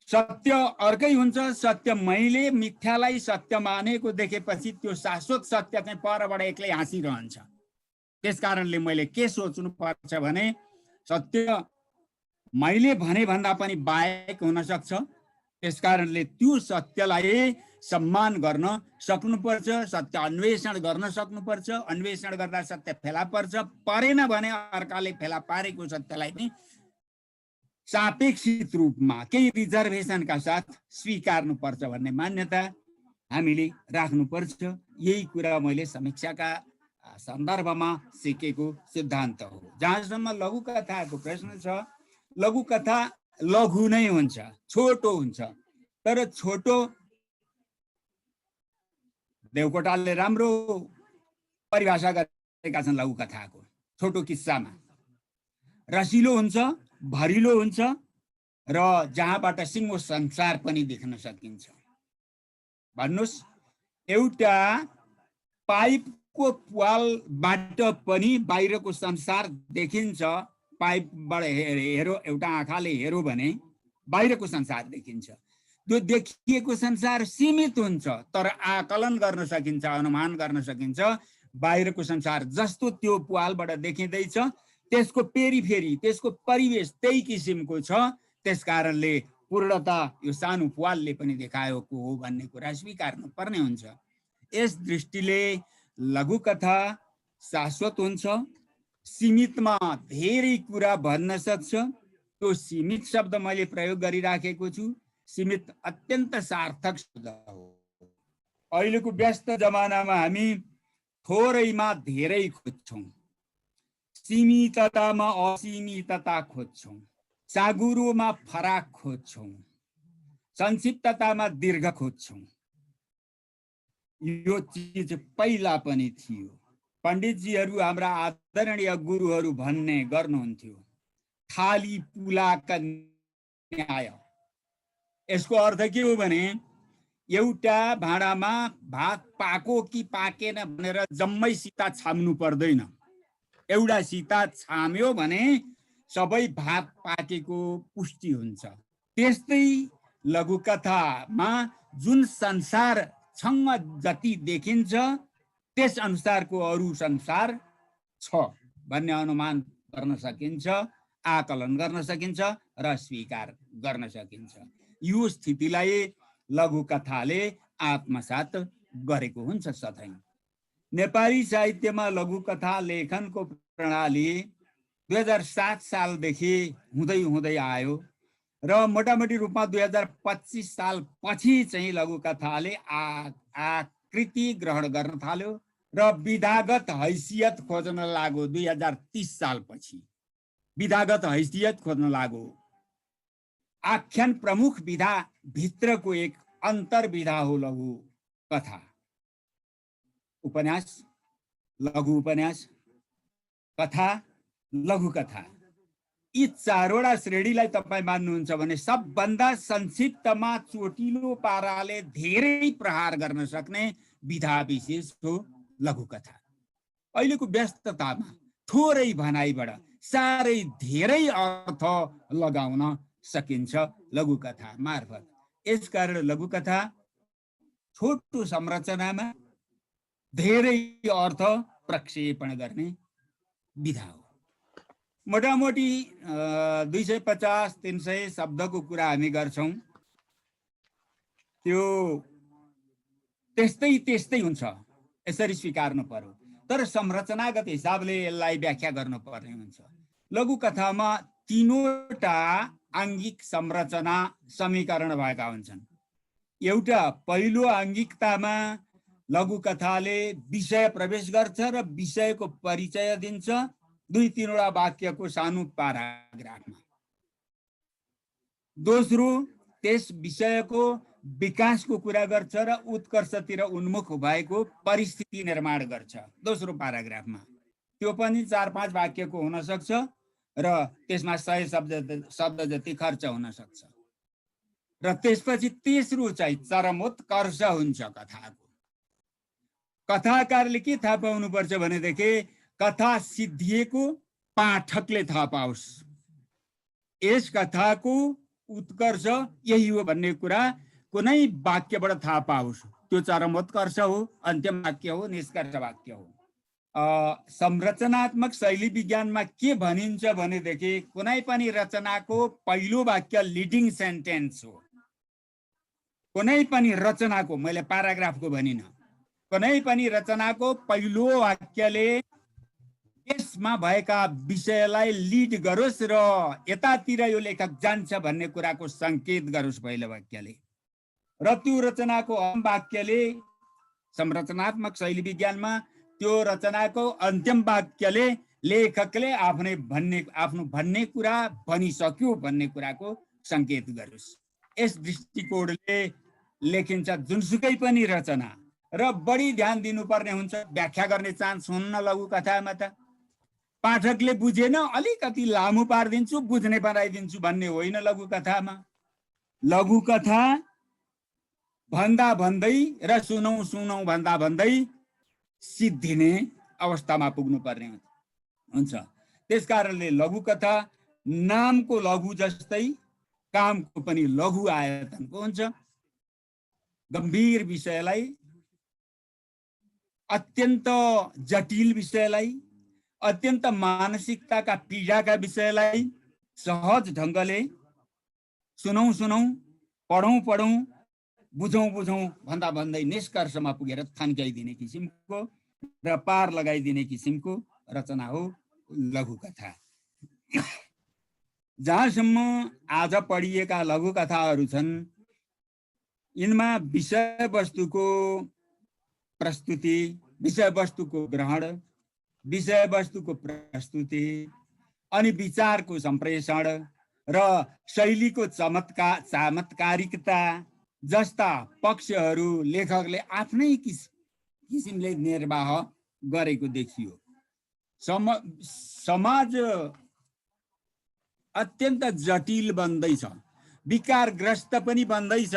सत्य अर्कै हुन्छ। सत्य मैले मिथ्यालाई सत्य मानेको देखेपछि त्यो शाश्वत सत्य चाहिँ परबाट एक्लै हाँसिरहन्छ। त्यस कारणले मैले के सोच्नु पर्छ भने, सत्य मैले भने भन्दा पनि बाहेक हुन सक्छ। त्यस कारणले त्यो सत्यलाई सम्मान गर्न सक्नुपर्छ, सत्य अन्वेषण गर्न सक्नुपर्छ। अन्वेषण गर्दा सत्य फेला पर्छ, परेन भने अर्काले फेला पारेको सत्यलाई पनि सापेक्षित रूपमा केही रिजर्भेसनका साथ स्वीकार्नुपर्छ भन्ने मान्यता हामीले राख्नुपर्छ। यही कुरा मैले समीक्षाका सन्दर्भमा सिकेको सिद्धान्त हो। जहाँसम्म लघुकथाको प्रश्न छ, लघुकथा लघु नै हुन्छ, छोटो हुन्छ। तर छोटो, देवकोटाले राम्रो परिभाषा गरेका छन् लघुकथाको। छोटो किस्सामा रसिलो हुन्छ, भरिलो हुन्छ र जहाँबाट सिङ्गो संसार पनि देख्न सकिन्छ। भन्नुहोस्, एउटा पाइपको प्वालबाट पनि बाहिरको संसार देखिन्छ। पाइपबाट हेरो, एउटा आँखाले हेरो भने बाहिरको संसार देखिन्छ। त्यो देखिएको संसार सीमित हुन्छ, तर आकलन गर्न सकिन्छ, अनुमान गर्न सकिन्छ। बाहिरको संसार जस्तो त्यो प्वालबाट देखिँदैछ, त्यसको पेरिफेरी, त्यसको परिवेश त्यही किसिमको छ। त्यस कारणले पूर्णता यो सानो प्वालले पनि देखाएको हो भन्ने कुरा स्वीकार्नु पर्ने हुन्छ। यस दृष्टिले लघुकथा शाश्वत हुन्छ, सीमितमा धेरै कुरा भन्न सक्छ। त्यो सीमित शब्द मैले प्रयोग गरिराखेको छु। सीमित अत्यन्त सार्थक शब्द हो। अहिलेको व्यस्त जमानामा हामी थोरैमा धेरै खोज्छौँ, सीमिततामा असीमितता खोज्छौँ, साँगुरोमा फराक खोज्छौँ, संक्षिप्ततामा दीर्घ खोज्छौँ। यो चिज पहिला पनि थियो। पण्डितजीहरू, हाम्रा आदरणीय गुरुहरू भन्ने गर्नुहुन्थ्यो, थाली पुलाका न्याय। यसको अर्थ के हो भने, एउटा भाँडामा भात पाको कि पाकेन भनेर जम्मै सिता छाम्नु पर्दैन। एउटा सिता छाम्यो भने सबै भात पाकेको पुष्टि हुन्छ। त्यस्तै लघुकथामा जुन संसारसँग जति देखिन्छ त्यस अनुसारको अरू संसार छ भन्ने अनुमान गर्न सकिन्छ, आकलन गर्न सकिन्छ र स्वीकार गर्न सकिन्छ। यो स्थितिलाई लघुकथाले आत्मसात गरेको हुन्छ सधैँ। नेपाली साहित्यमा लघुकथा लेखनको प्रणाली 2007 सालदेखि हुँदै हुँदै आयो र मोटामोटी रूपमा 2025 साल पछि चाहिँ लघुकथाले आकृति ग्रहण गर्न थाल्यो र विधागत हैसियत खोज्न लाग्यो 2030 सालपछि। विधागत हैसियत खोज्न लाग्यो। आख्यान प्रमुख विधा भित्रको एक अन्तर्विधा हो लघु कथा, उपन्यास, लघु उपन्यास, कथा, लघु कथा। यी चारवटा श्रेणीलाई तपाईँ मान्नुहुन्छ भने सबभन्दा संक्षिप्तमा चोटिलो पाराले धेरै प्रहार गर्न सक्ने विधा विशेष हो लघु कथा। अहिलेको व्यस्ततामा थोरै भनाइबाट साह्रै धेरै अर्थ लगाउन सकिन्छ लघु कथा मार्फत। यसकारण लघु कथा छोटो संरचनामा धेरै अर्थ प्रक्षेपण गर्ने विधा हो। मोटामोटी 250-300 शब्दको कुरा हामी गर्छौँ। त्यो त्यस्तै हुन्छ, यसरी स्वीकार्नु पर्यो। तर संरचनागत हिसाबले यसलाई व्याख्या गर्नुपर्ने हुन्छ। लघु कथामा 3वटा आङ्गिक संरचना समीकरण भएका हुन्छन्। एउटा पहिलो आङ्गिकतामा लघु कथाले विषय प्रवेश गर्छ र विषयको परिचय दिन्छ 2-3वटा वाक्यको सानो प्याराग्राफमा। दोस्रो त्यस विषयको विकासको कुरा गर्छ र उत्कर्षतिर उन्मुख भएको परिस्थिति निर्माण गर्छ दोस्रो प्याराग्राफमा। त्यो पनि 4-5 वाक्यको हुन सक्छ र त्यसमा 100 शब्द जति खर्च हुन सक्छ। र त्यसपछि तेस्रो चाहिँ चरमोत्कर्ष हुन्छ कथाको। कथाकारले के थाहा पाउनुपर्छ भनेदेखि कथा सिद्धिएको पाठकले थाहा पाओस्। यस कथाको उत्कर्ष यही हो भन्ने कुरा कुनै वाक्यबाट थाहा पाओस्। त्यो चरमोत्कर्ष हो, अन्तिम वाक्य हो, निष्कर्ष वाक्य हो। संरचनात्मक शैली विज्ञानमा के भनिन्छ भनेदेखि कुनै पनि रचनाको पहिलो वाक्य लिडिङ सेन्टेन्स हो। कुनै पनि रचनाको, मैले प्याराग्राफको भनिनँ, कुनै पनि रचनाको पहिलो वाक्यले यसमा भएका विषयलाई लिड गरोस् र यतातिर यो लेखक जान्छ भन्ने कुराको संकेत गरोस् पहिलो वाक्यले। र त्यो रचनाको अन्तिम वाक्यले संरचनात्मक शैली विज्ञानमा त्यो रचनाको अन्तिम वाक्यले लेखकले आफ्नो भन्ने कुरा भनिसक्यो भन्ने कुराको संकेत गरोस्। यस दृष्टिकोणले लेखिन्छ जुनसुकै पनि रचना। र बढी ध्यान दिनुपर्ने हुन्छ व्याख्या गर्ने चान्स हुन्न लघु कथामा। त पाठकले बुझेन अलिकति लामो पारिदिन्छु, बुझ्ने बनाइदिन्छु भन्ने होइन लघु कथामा। लघु कथा भन्दा भन्दै र सुनौ भन्दा भन्दै सिद्धिने अवस्थामा पुग्नुपर्ने हुन्छ। त्यसकारणले लघु कथा नामको लघु जस्तै कामको पनि लघु आयतनको हुन्छ। गम्भीर विषयलाई, अत्यन्त जटिल विषयलाई, अत्यन्त मानसिकताका पीडाका विषयलाई सहज ढङ्गले सुनौ पढौँ बुझौँ भन्दा भन्दै निष्कर्षमा पुगेर थन्काइदिने किसिमको र पार लगाइदिने किसिमको रचना हो लघु कथा। जहाँसम्म आज पढिएका लघु कथाहरू छन्, यिनमा विषयवस्तुको प्रस्तुति, विषयवस्तुको ग्रहण, विषयवस्तुको प्रस्तुति अनि विचारको सम्प्रेषण र शैलीको चमत्कारिकता जस्ता पक्षहरू लेखकले आफ्नै किसिमले निर्वाह गरेको देखियो। समाज अत्यन्त जटिल बन्दैछ, विकारग्रस्त पनि बन्दैछ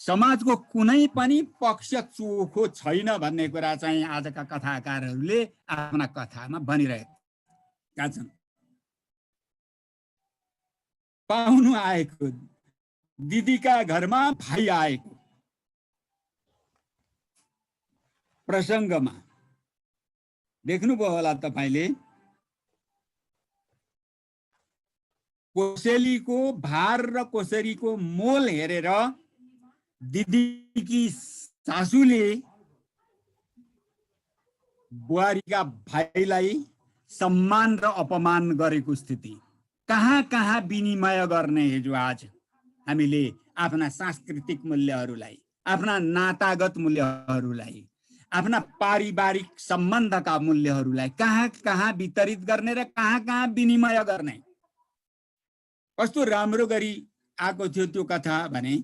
समाजको कुनै पनि पक्ष चोखो छैन भन्ने कुरा चाहिँ आजका कथाकारहरूले आफ्ना कथामा भनिरहेका छन्। पाहुनु आएको, दिदीका घरमा भाइ आएको प्रसङ्गमा देख्नुभयो होला तपाईले, कोसेलीको भार र कोसेलीको मोल हेरेर दिदीकी सासूले बुहारीका भाइलाई सम्मान र अपमान गरेको स्थिति। कहाँ विनिमय गर्ने हिजो आज हामीले आफ्ना सांस्कृतिक मूल्यहरूलाई, आफ्ना नातागत मूल्यहरूलाई, आफ्ना पारिवारिक सम्बन्धका मूल्यहरूलाई कहाँ कहाँ वितरित गर्ने र कहाँ कहाँ विनिमय गर्ने। कस्तो राम्रो गरी आएको थियो त्यो कथा भने,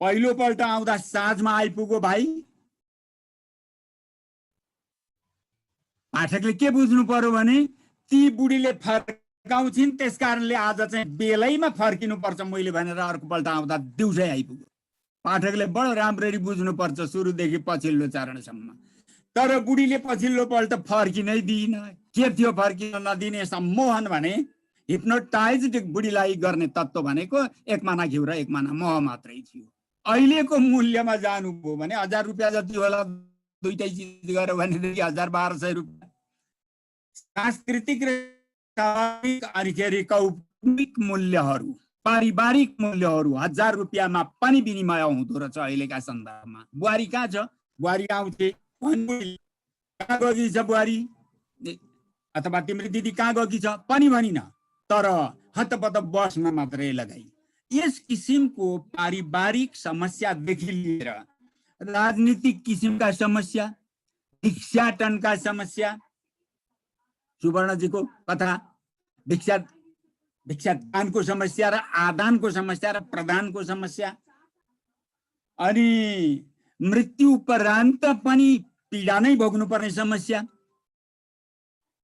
पहिलोपल्ट आउँदा साँझमा आइपुग्यो भाइ। पाठकले के बुझ्नु पर्यो भने ती बुढीले फर्काउँछिन्, त्यस कारणले आज चाहिँ बेलैमा फर्किनु पर्छ मैले भनेर अर्कोपल्ट आउँदा दिउँसै आइपुग्यो। पाठकले बडो राम्ररी बुझ्नुपर्छ सुरुदेखि पछिल्लो चरणसम्म। तर बुढीले पछिल्लो पल्ट फर्किनै दिइन। के थियो फर्किन नदिने सम्मोहन भने? हिप्नोटाइज बुढीलाई गर्ने तत्त्व भनेको 1 माना घिउ र 1 माना मह मात्रै थियो। अहिलेको मूल्यमा जानुभयो भने 1000 रुपियाँ जति होला, दुईटै चिज गर्यो भने 1000-1200 रुपियाँ। सांस्कृतिक र सामाजिक कौटुम्बिक मूल्यहरू, पारिवारिक मूल्यहरू 1000 रुपियाँमा पनि विनिमय हुँदो रहेछ अहिलेका सन्दर्भमा। बुहारी कहाँ छ? बुहारी आउँथे, कहाँ गएकी छ बुहारी, अथवा तिम्रो दिदी कहाँ गएकी छ पनि भनिन, तर हतपत बस्न मात्रै लगाई। यस किसिमको पारिवारिक समस्यादेखि लिएर राजनीतिक किसिमका समस्या, भिक्षाटनका समस्या, सुवर्णजीको कथा भिक्षादानको समस्या र आदानको समस्या र प्रदानको समस्या, अनि मृत्यु उपरान्त पनि पीडा नै भोग्नुपर्ने समस्या,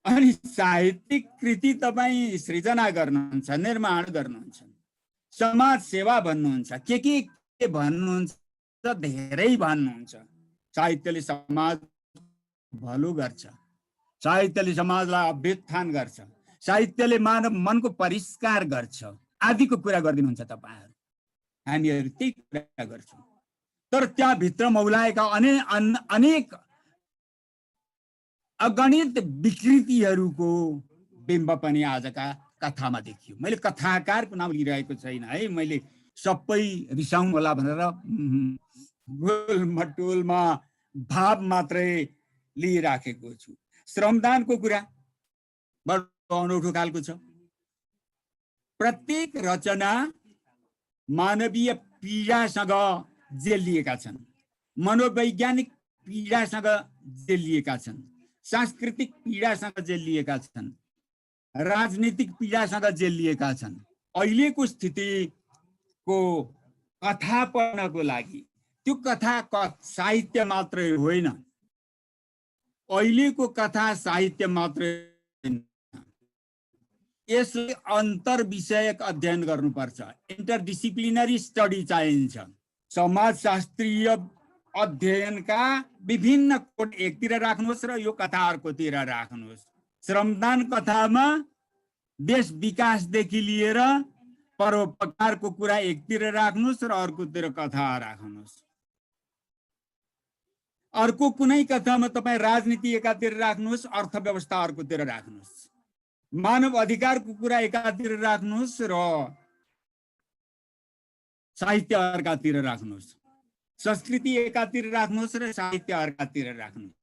अनि साहित्यिक कृति तपाईँ सृजना गर्नुहुन्छ, निर्माण गर्नुहुन्छ, समाज सेवा भन्नुहुन्छ, के भन्नुहुन्छ, धेरै भन्नुहुन्छ। साहित्यले समाज भलो गर्छ, साहित्यले समाजलाई अभ्युत्थान गर्छ, साहित्यले मानव मनको परिष्कार गर्छ आदिको कुरा गरिदिनुहुन्छ तपाईहरु। हामीहरू त्यही कुरा गर्छौँ। तर त्यहाँभित्र मौलाएका अनेक अगणित विकृतिहरूको बिम्ब पनि आजका कथामा देखियो। मैले कथाकारको नाम लिइरहेको छैन है, मैले सबै रिसाउनु होला भनेर गोलमटोलमा भाव मात्रै लिइराखेको छु। श्रमदानको कुरा बडो अनौठो खालको छ। प्रत्येक रचना मानवीय पीडासँग जेलिएका छन्, मनोवैज्ञानिक पीडासँग जेलिएका छन्, सांस्कृतिक पीडासँग जेलिएका छन्, राजनीतिक पीडासँग जेलिएका छन्। अहिलेको स्थितिको कथा पढ्नको लागि त्यो कथा साहित्य मात्रै होइन, अहिलेको कथा साहित्य मात्रै होइन, यसले अन्तर विषयक अध्ययन गर्नुपर्छ। इन्टरडिसिप्लिनरी स्टडी चाहिन्छ। समाजशास्त्रीय अध्ययनका विभिन्न कोण एकतिर राख्नुहोस् र यो कथा अर्कोतिर राख्नुहोस्। श्रमदान कथामा देश विकासदेखि लिएर परोपकारको कुरा एकतिर राख्नुहोस् र अर्कोतिर कथा राख्नुहोस्। अर्को कुनै कथामा तपाईँ राजनीति एकातिर राख्नुहोस्, अर्थव्यवस्था अर्कोतिर राख्नुहोस्, मानव अधिकारको कुरा एकातिर राख्नुहोस् र साहित्य अर्कातिर राख्नुहोस्, संस्कृति एकातिर राख्नुहोस् र साहित्य अर्कातिर राख्नुहोस्।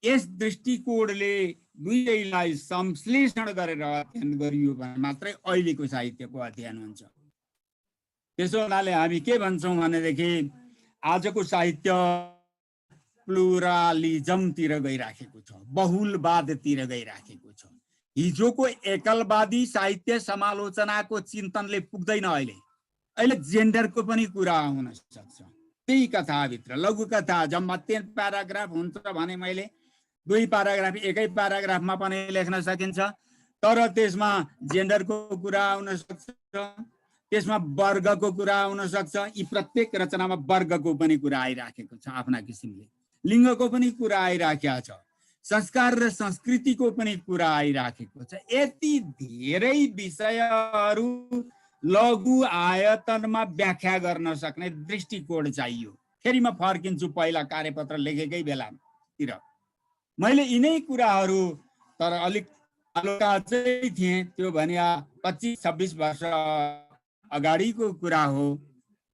यस दृष्टिकोणले दुईटैलाई संश्लेषण गरेर अध्ययन गरियो भने मात्रै अहिलेको साहित्यको अध्ययन हुन्छ। त्यसो हुनाले हामी के भन्छौँ भनेदेखि आजको साहित्य प्लुरालिजमतिर गइराखेको छ, बहुलवादतिर गइराखेको छ। हिजोको एकलवादी साहित्य समालोचनाको चिन्तनले पुग्दैन। अहिले जेन्डरको पनि कुरा आउन सक्छ। त्यही कथाभित्र लघुकथा जम्मा 3 प्याराग्राफ हुन्छ भने मैले 2 प्याराग्राफ एकै प्याराग्राफमा पनि लेख्न सकिन्छ। तर त्यसमा जेन्डरको कुरा आउन सक्छ, त्यसमा वर्गको कुरा आउन सक्छ। यी प्रत्येक रचनामा वर्गको पनि कुरा आइराखेको छ आफ्ना किसिमले, लिङ्गको पनि कुरा आइराखेको छ, संस्कार र संस्कृतिको पनि कुरा आइराखेको छ। यति धेरै विषयहरू लघु आयतनमा व्याख्या गर्न सक्ने दृष्टिकोण चाहियो। फेरि म फर्किन्छु पहिला कार्यपत्र लेखेकै बेलातिर। मैले यिनै कुराहरू तर अलिक अलोका चाहिँ थिएँ, त्यो भने 25-26 वर्ष अगाडिको कुरा हो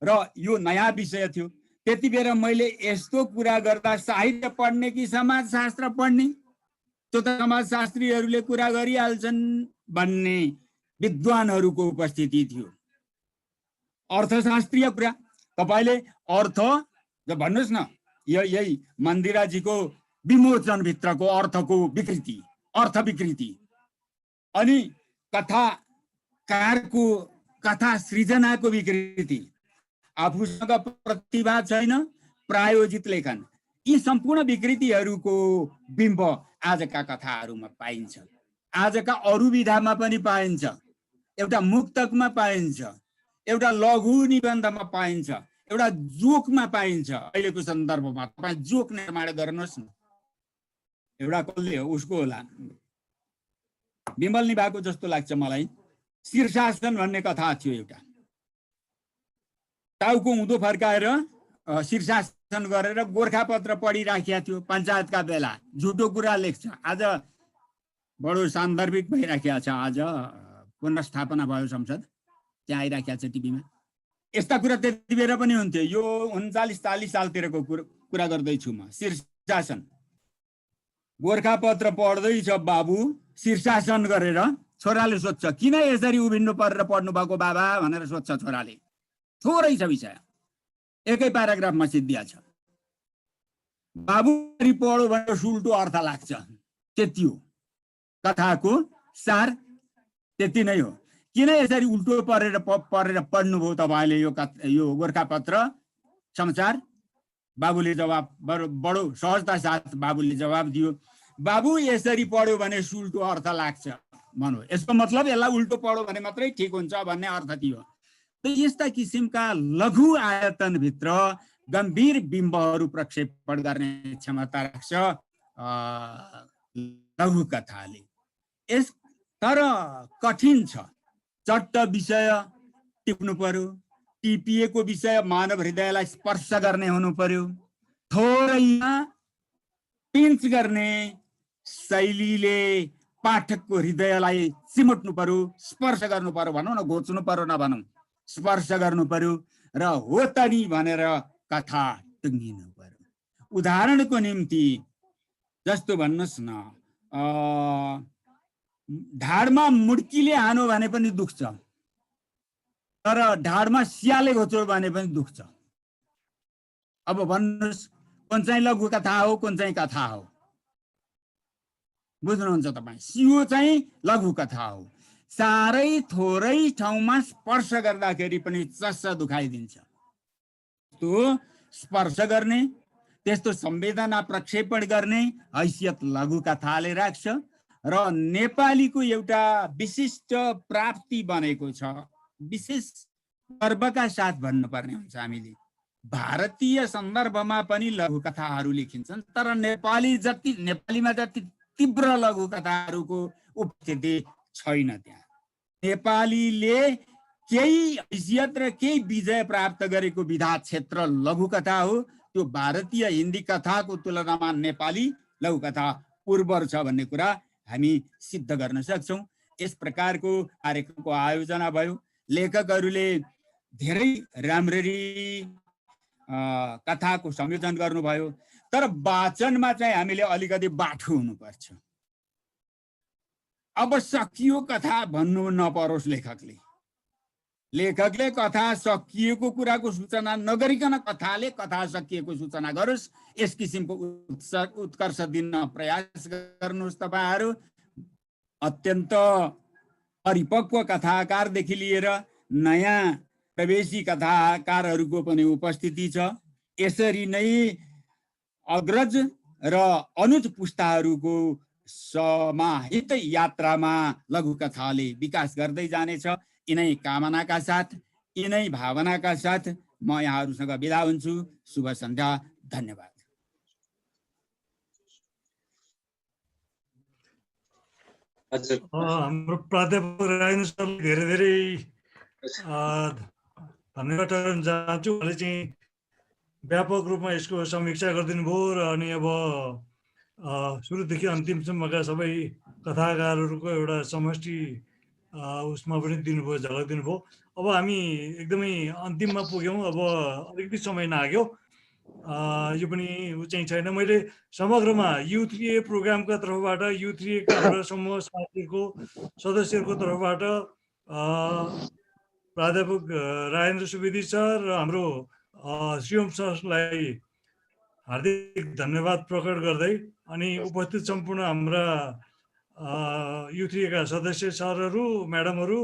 र यो नयाँ विषय थियो। त्यति बेला मैले यस्तो कुरा गर्दा साहित्य पढ्ने कि समाजशास्त्र पढ्ने, त्यो त समाजशास्त्रीहरूले कुरा गरिहाल्छन् भन्ने विद्वानहरूको उपस्थिति थियो। अर्थशास्त्रीय कुरा तपाईँले अर्थ भन्नुहोस् न, यही मन्दिराजीको विमोचनभित्रको अर्थको विकृति, अर्थ विकृति। अनि कथाकारको कथा सृजनाको विकृति, आफूसँग प्रतिभा छैन, प्रायोजित लेखन, यी सम्पूर्ण विकृतिहरूको बिम्ब आजका कथाहरूमा पाइन्छ, आजका अरू विधामा पनि पाइन्छ, एउटा मुक्तकमा पाइन्छ, एउटा लघु निबन्धमा पाइन्छ, एउटा जोकमा पाइन्छ। अहिलेको सन्दर्भमा तपाईँ जोक निर्माण गर्नुहोस् न, एउटा कसले हो उसको होला, विमल निभाको जस्तो लाग्छ मलाई। शीर्षासन भन्ने कथा थियो एउटा, टाउको उँधो फर्काएर शीर्षासन गरेर गोर्खापत्र पढिराखेका थियो पञ्चायतका बेला, झुटो कुरा लेख्छ। आज बडो सान्दर्भिक भइराखेको छ, आज पुनर्स्थापना भयो संसद, त्यहाँ आइराखेको छ टिभीमा। यस्ता कुरा त्यति बेला पनि हुन्थ्यो। यो 39-40 सालतिरको कुरा गर्दैछु म। शीर्षासन, गोर्खापत्र पढ्दैछ बाबु, शीर्षासन गरेर छोराले सोध्छ किन यसरी उभिनु परेर पढ्नु भएको बाबा भनेर सोध्छ छोराले। थोरै छ विषय, एकै प्याराग्राफमा सिद्धिया छ। बाबु पढ्यो भनेर सुल्टो अर्थ लाग्छ, त्यति हो कथाको सार, त्यति नै हो। किन यसरी उल्टो परेर पढ्नुभयो तपाईँले यो गोर्खापत्र समाचार? बाबुले जवाब बडो सहजता साथ बाबुले जवाब दियो, बाबु यसरी पढ्यो भने सुल्टो अर्थ लाग्छ भन्नु, यसको मतलब यसलाई उल्टो पढ्यो भने मात्रै ठिक हुन्छ भन्ने अर्थ थियो। त यस्ता किसिमका लघु आयतनभित्र गम्भीर बिम्बहरू प्रक्षेपण गर्ने क्षमता राख्छ लघु कथाले। तर कठिन छ, चट्ट विषय टिप्नु पर्यो, टिपिएको विषय मानव हृदयलाई स्पर्श गर्ने हुनु पर्यो, थोरैमा पिन्च गर्ने शैलीले पाठकको हृदयलाई सिमट्नु पर्यो, स्पर्श गर्नु पर्यो, भनौँ न, घोच्नु पर्यो नभनौँ, स्पर्श गर्नु पर्यो र हो त नि भनेर कथा टुङ्गिनु पर्यो। उदाहरणको निम्ति जस्तो भन्नुहोस् न, ढाडमा मुड्कीले हानो भने पनि दुख्छ, तर ढाडमा सियाले घोच्यो भने पनि दुख्छ। अब भन्नुहोस् कुन चाहिँ लघु कथा हो, कुन चाहिँ कथा हो? बुझ्नुहुन्छ तपाईँ? सियो चाहिँ लघु कथा हो, साह्रै थोरै ठाउँमा स्पर्श गर्दाखेरि पनि चस्स दुखाइदिन्छ। त्यो स्पर्श गर्ने, त्यस्तो संवेदना प्रक्षेपण गर्ने हैसियत लघु कथाले राख्छ र नेपालीको एउटा विशिष्ट प्राप्ति बनेको छ। विशेष गर्वका साथ भन्नुपर्ने हुन्छ हामीले, भारतीय सन्दर्भमा पनि लघु कथाहरू लेखिन्छन्, तर नेपालीमा जति तीव्र लघु कथाहरूको उपस्थिति छैन त्यहाँ। नेपालीले केही हैसियत र केही विजय प्राप्त गरेको विधा क्षेत्र लघु कथा हो। त्यो भारतीय हिन्दी कथाको तुलनामा नेपाली लघु कथा उर्वर छ भन्ने कुरा हामी सिद्ध गर्न सक्छौँ। यस प्रकारको कार्यक्रमको आयोजना भयो, लेखकहरूले धेरै राम्ररी कथाको संयोजन गर्नुभयो, तर वाचनमा चाहिँ हामीले अलिकति बाठो हुनुपर्छ। अब सकियो कथा भन्नु नपरोस् लेखकले कथा सकिएको कुराको सूचना नगरिकन कथाले कथा सकिएको सूचना गरोस्। यस किसिमको उत्कर्ष दिन प्रयास गर्नुहोस् तपाईहरू। अत्यन्त परिपक्व कथाकारदेखि लिएर नयाँ प्रवेशी कथाकारहरूको पनि उपस्थिति छ। यसरी नै अग्रज र अनुज पुस्ताहरूको समाहित यात्रामा लघु कथाले विकास गर्दै जानेछ। यिनै कामनाका साथ, यिनै भावनाका साथ म यहाँहरूसँग बिदा हुन्छु। शुभ सन्ध्या, धन्यवाद। हाम्रो प्राध्यापक राजेन्द्र सरले धेरै धेरै धन्यवाद टर्न चाहन्छु। उहाँले चाहिँ व्यापक रूपमा यसको समीक्षा गरिदिनु भयो र अनि अब सुरुदेखि अन्तिमसम्मका सबै कथाकारहरूको एउटा समष्टि उसमा पनि दिनुभयो, झलक दिनुभयो। अब हामी एकदमै अन्तिममा पुग्यौँ, अब अलिकति समय लाग्यो। यो पनि ऊ चाहिँ छैन। मैले समग्रमा U3A प्रोग्रामका तर्फबाट, U3A का हाम्रा समूह साथीहरूको सदस्यहरूको तर्फबाट प्राध्यापक राजेन्द्र सुवेदी सर र हाम्रो शिवम सरलाई हार्दिक धन्यवाद प्रकट गर्दै अनि उपस्थित सम्पूर्ण हाम्रा युथिएका सदस्य सरहरू म्याडमहरू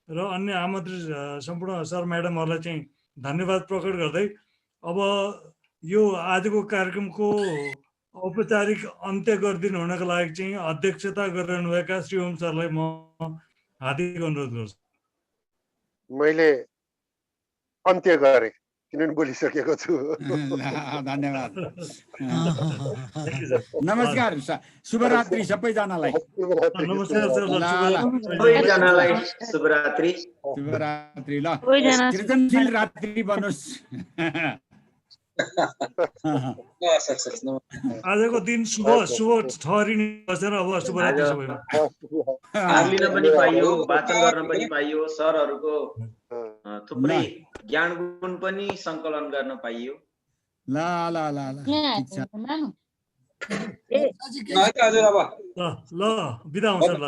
र अन्य आमन्त्रित सम्पूर्ण सर म्याडमहरूलाई चाहिँ धन्यवाद प्रकट गर्दै अब यो आजको कार्यक्रमको औपचारिक अन्त्य गरिदिनु हुनको लागि चाहिँ अध्यक्षता गरिरहनुभएका श्री ओम सरलाई म हार्दिक अनुरोध गर्छु। मैले अन्त्य गरेँ किनभने बोलिसकेको छु। धन्यवाद। नमस्कार, शुभरात्रि सबैजनालाई। नमस्कार सर, सबैजनालाई शुभरात्रि। शुभरात्रि। ल सृजनशील रात्रि बनोस्। आजको दिन शुभ ठहरिने बसेर अब शुभरात्रि सबैमा। भाग लिन पनि पाइयो, वाचन गर्न पनि पाइयो, सरहरूको थुप्रै ज्ञान गुण पनि सङ्कलन गर्न पाइयो। ल ल ल ल ल बिदा हुन्छ ल।